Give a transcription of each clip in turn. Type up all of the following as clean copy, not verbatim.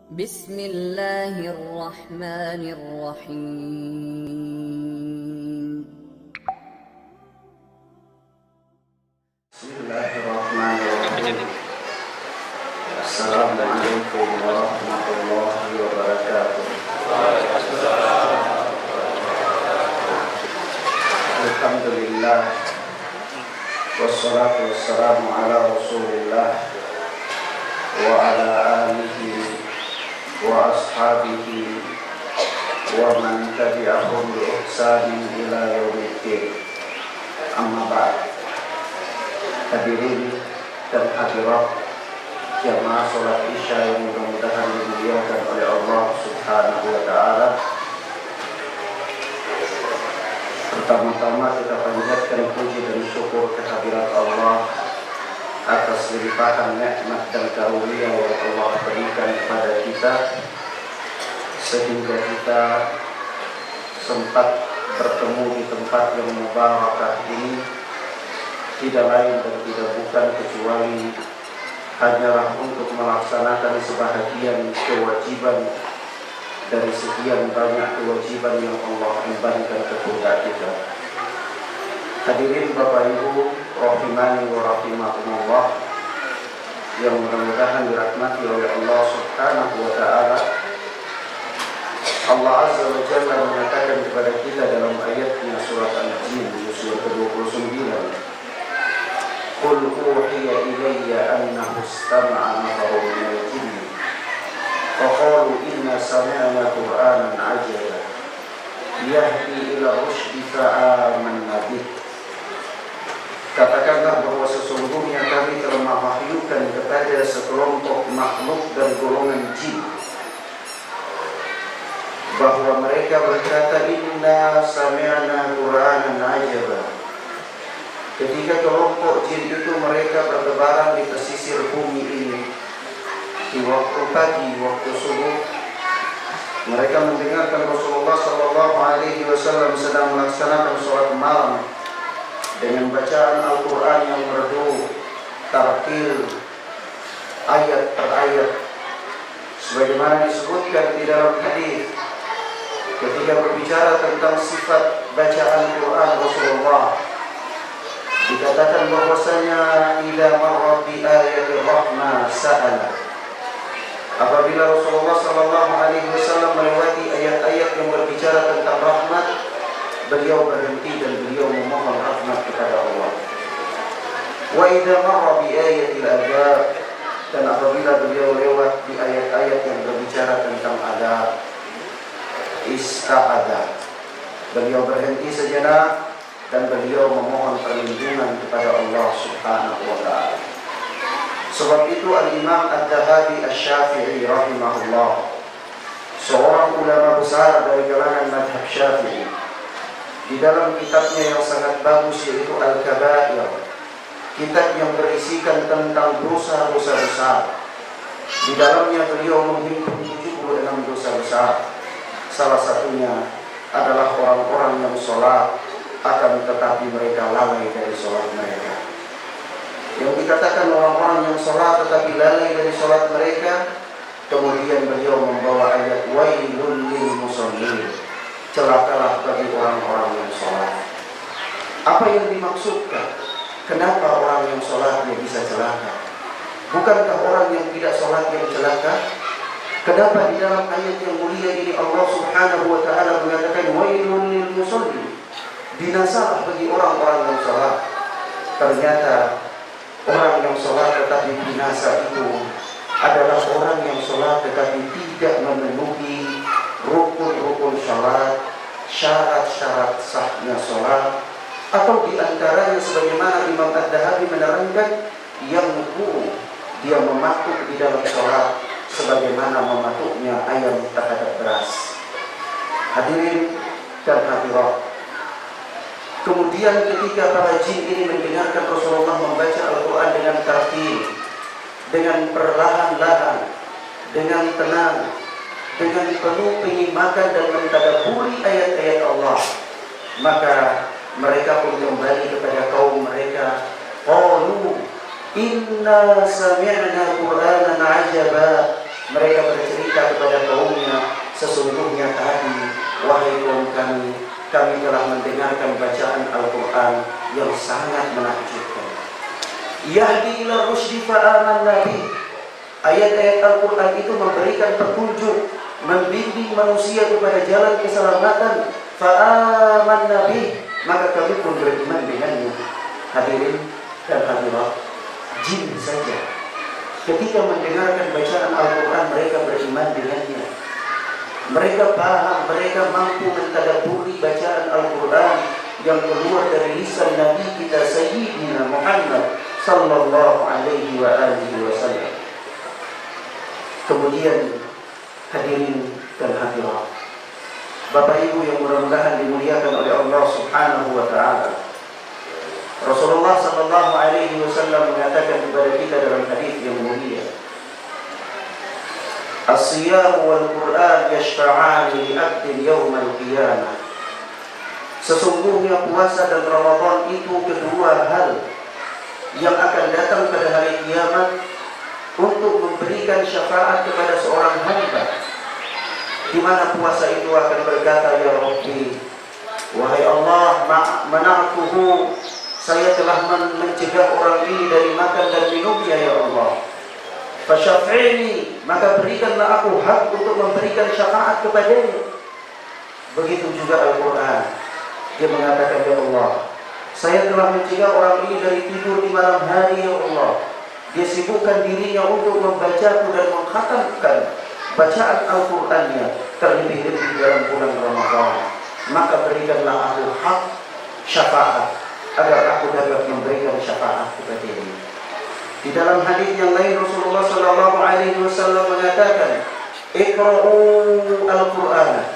Bismillahirrahmanirrahim. Bismillahirrahmanirrahim. Assalamualaikum warahmatullahi wabarakatuh. Alhamdulillah, wassalatu wassalamu ala rasulillah wa ala alihi wa ashabihi wa man tabi'ahum bi ihsanin ila yaumiddin. Amma ba'd. Hadirin dan hadirat jamaah sholat isya yang mudah-mudahan dimuliakan oleh Allah Subhanahu wa ta'ala. Pertama-tama kita panjatkan puji dan syukur kehadirat Allah atas limpahan nikmat dan karunia yang Allah berikan kepada kita, sehingga kita sempat bertemu di tempat yang mubarakah ini, tidak lain dan tidak bukan kecuali hanyalah untuk melaksanakan sebahagian kewajiban dari sekian banyak kewajiban yang Allah embankan ke pundak kita. Hadirin Bapak Ibu rahimani wa rahimakumullah, yang mudah-mudahan dirahmati oleh Allah Subhanahu wa ta'ala. Allah Azza wa Jalla menyatakan kepada kita dalam ayatnya surat Al-Jin ayat ke-29, Qul uhiya ilayya annahu istama'a nafarun minal jinni faqalu inna sami'na qur'anan 'ajaba yahdi ila rusydi fa'amanna bih. Katakanlah bahwa sesungguhnya kami telah mewahyukan kepada sekelompok makhluk dari golongan jin bahwa mereka berkata, inna sami'na qur'anan 'ajaba. Ketika kelompok jin itu mereka bertebaran di pesisir bumi ini di waktu pagi, waktu subuh, mereka mendengarkan Rasulullah SAW sedang melaksanakan sholat malam dengan bacaan Al-Quran yang merdu, tartil, ayat per ayat, sebagaimana disebutkan di dalam hadis ketika berbicara tentang sifat bacaan Quran Rasulullah. Dikatakan bahwasanya idza marra bi ayatir rahmah sa'ala. Apabila Rasulullah SAW melewati ayat-ayat yang berbicara tentang rahmat, beliau berhenti dan beliau memohon rahmat kepada Allah. Wa idza marra bi ayatil adab, dan apabila beliau lewat di ayat-ayat yang berbicara tentang adab, ista'adha, beliau berhenti sejenak dan beliau memohon perlindungan kepada Allah Subhanahu wa ta'ala. Sebab itu Al-Imam Ad-Dhahabi Asy-Syafi'i rahimahullah, seorang ulama besar dari kalangan madhab Syafi'i, di dalam kitabnya yang sangat bagus yaitu Al-Kabair, kitab yang berisikan tentang dosa-dosa besar, di dalamnya beliau menghimpun 76 dosa besar. Salah satunya adalah orang-orang yang sholat akan tetapi mereka lalai dari sholat mereka. Yang dikatakan orang-orang yang sholat tetapi lalai dari sholat mereka, kemudian beliau membawa ayat wailul lil musallin, celakalah bagi orang-orang yang sholat. Apa yang dimaksudkan? Kenapa orang yang sholat dia bisa celaka? Bukankah orang yang tidak sholat yang celaka? Kenapa di dalam ayat yang mulia ini Allah Subhanahu wa ta'ala mengatakan wailul lil musallin, binasalah bagi orang-orang yang sholat? Ternyata orang yang sholat tetapi binasa itu adalah orang yang sholat tetapi tidak memenuhi rukun-rukun sholat, syarat-syarat sahnya sholat, atau diantaranya sebagaimana Imam Ad-Dhahabi menerangkan, yang dia mematuk di dalam sholat sebagaimana mematuknya ayam terhadap beras. Hadirin dan hadirat, kemudian ketika para jin ini mendengarkan Rasulullah membaca Al-Quran dengan tartil, dengan perlahan-lahan, dengan tenang, dengan penuh penyimakan dan mentadabburi ayat-ayat Allah, maka mereka pun kembali kepada kaum mereka. Qalu inna sami'na Qur'anan 'ajaba. Mereka bercerita mendengarkan bacaan Al-Quran yang sangat menakjubkan. Yahdi ila rusdi fa'amanna bih. Ayat-ayat Al-Quran itu memberikan petunjuk, membimbing manusia kepada jalan keselamatan. Fa'amanna bih, maka kami pun beriman dengannya. Hadirin dan hadirat, jin saja ketika mendengarkan bacaan Al-Quran mereka beriman dengannya. Mereka paham, mereka mampu mentadabburi bacaan Al-Quran yang keluar dari lisan Nabi kita Sayyidina Muhammad sallallahu alaihi wa alihi wasallam. Kemudian hadirin dan hadirat, Bapak Ibu yang mudah-mudahan dimuliakan oleh Allah Subhanahu wa taala. Rasulullah sallallahu alaihi wasallam mengatakan kepada kita dalam hadis yang mulia, As-siyam wal Qur'an yashfa'ani li 'abdin yawmal qiyamah. Sesungguhnya puasa dan Ramadan itu kedua hal yang akan datang pada hari kiamat untuk memberikan syafaat kepada seorang hamba, di mana puasa itu akan berkata, Ya Rabbi, wahai Allah, mana'tuhu, saya telah mencegah orang ini dari makan dan minumnya, ya Allah. Fasyaf'ini, maka berikanlah aku hak untuk memberikan syafaat kepadanya. Begitu juga Al-Quran. Dia mengatakan, Ya Allah, saya telah mencegah orang ini dari tidur di malam hari, ya Allah. Dia sibukkan dirinya untuk membacaku dan mengkhatamkan bacaan Al-Qurannya, terlebih-lebih dalam bulan Ramadan. Maka berikanlah aku hak syafaat, agar aku dapat memberikan syafaat kepada dia. Di dalam hadis yang lain Rasulullah sallallahu alaihi wasallam mengatakan, Iqra'u al-Qur'an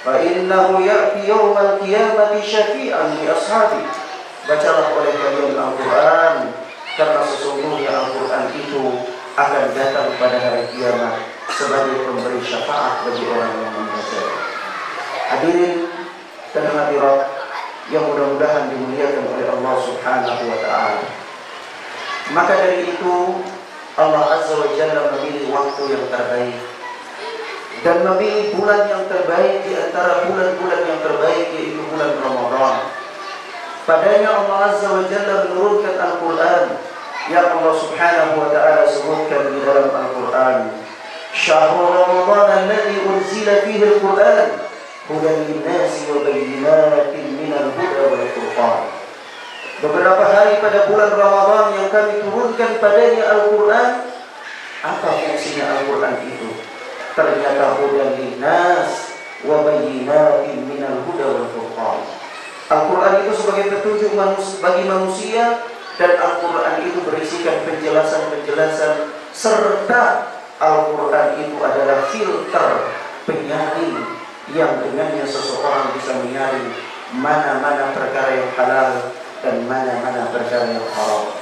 fa innahu ya'ti yawmal qiyamati syafi'an li ashabi. Bacalah oleh kalian Al-Quran, karena sesungguhnya Al-Quran itu akan datang pada hari kiamat sebagai pemberi syafaat bagi orang yang membaca. Hadirin dan hadirat yang mudah-mudahan dimuliakan oleh Allah Subhanahu wa taala. Maka dari itu Allah Azza wa Jalla memilih waktu yang terbaik dan memilih bulan yang terbaik di antara bulan-bulan yang terbaik, yaitu bulan Ramadan. Padanya Allah Azza wa Jalla menurunkan Al-Quran yang Allah Subhanahu wa ta'ala sebutkan di dalam Al-Quran, Syahrul Ramadan alladhi unzila fihi Al-Quran hudan linnasi wa bayyinatin minal huda wal furqan. Beberapa hari pada bulan Ramadan yang kami turunkan padanya Al-Quran. Apa fungsinya Al-Quran itu? Ternyata hudan linnas wa bayyinatin minal huda wal furqan. Al-Quran itu sebagai petunjuk bagi manusia, dan Al-Quran itu berisikan penjelasan-penjelasan, serta Al-Quran itu adalah filter penyaring yang dengannya seseorang bisa menyaring mana-mana perkara yang halal dan mana-mana perkara yang haram.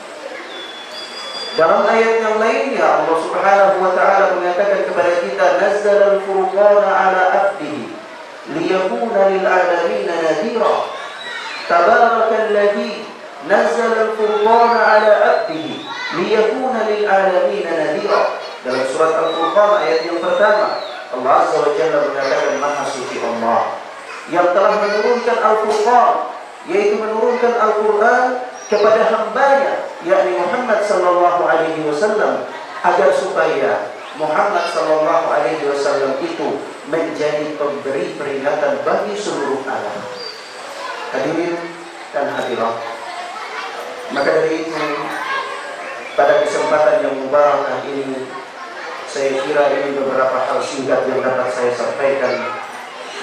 Dalam ayat yang lainnya Allah Subhanahu wa ta'ala mengatakan kepada kita, Nazzala al-furqana ala abdihi liyakuna lil alamin nadhira. Tabarakalladzi nazzala al-furqana ala abdihi liyakuna lil alamin nadhira. Dalam surat Al-Furqan ayat yang pertama, Allah Azza wa Jalla mengatakan, Maha suci Allah yang telah menurunkan Al-Furqan, yaitu menurunkan Al-Quran kepada hambanya, yakni Muhammad sallallahu alaihi wasallam, agar supaya Muhammad sallallahu alaihi wasallam itu menjadi pemberi peringatan bagi seluruh alam. Hadirin dan hadirat, maka dari itu pada kesempatan yang mubarakah ini, saya kira ini beberapa hal singkat yang dapat saya sampaikan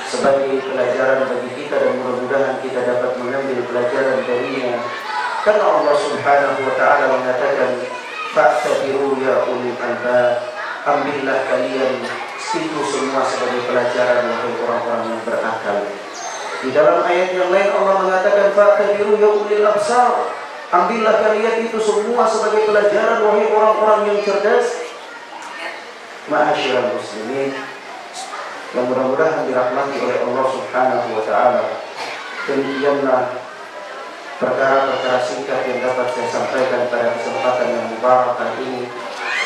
sebagai pelajaran bagi kita, dan mudah-mudahan kita dapat mengambil pelajaran darinya. Karena Allah Subhanahu wa ta'ala mengatakan, Fa'tabiru ya ulil albab, ambillah kalian itu semua sebagai pelajaran untuk orang-orang yang berakal. Di dalam ayat yang lain Allah mengatakan, Fa'tabiru ya ulil absar, ambillah kalian itu semua sebagai pelajaran wahai orang-orang yang cerdas. Ma'asyiral muslimin yang mudah-mudahan dirahmati oleh Allah Subhanahu wa ta'ala, demikianlah perkara-perkara singkat yang dapat saya sampaikan pada kesempatan yang mubarakah ini,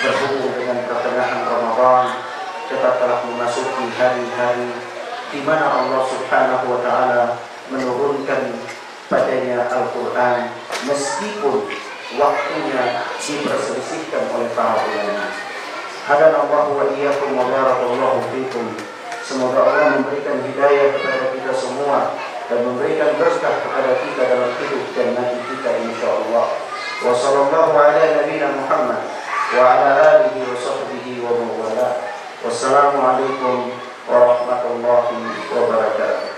berhubung dengan pertengahan Ramadan. Kita telah memasuki hari-hari di mana Allah Subhanahu wa ta'ala menurunkan padanya Al-Quran meskipun waktunya diperselisihkan oleh para ulama. Hadanallahu wa iyyakum wa barakallahu fikum. Semoga Allah memberikan hidayah kepada kita semua dan memberikan berkah kepada kita dalam hidup dan mati kita insyaallah. Wa sallallahu ala nabiyina Muhammad wa ala alihi wa sahbihi wa man wala. Wassalamualaikum warahmatullahi wabarakatuh.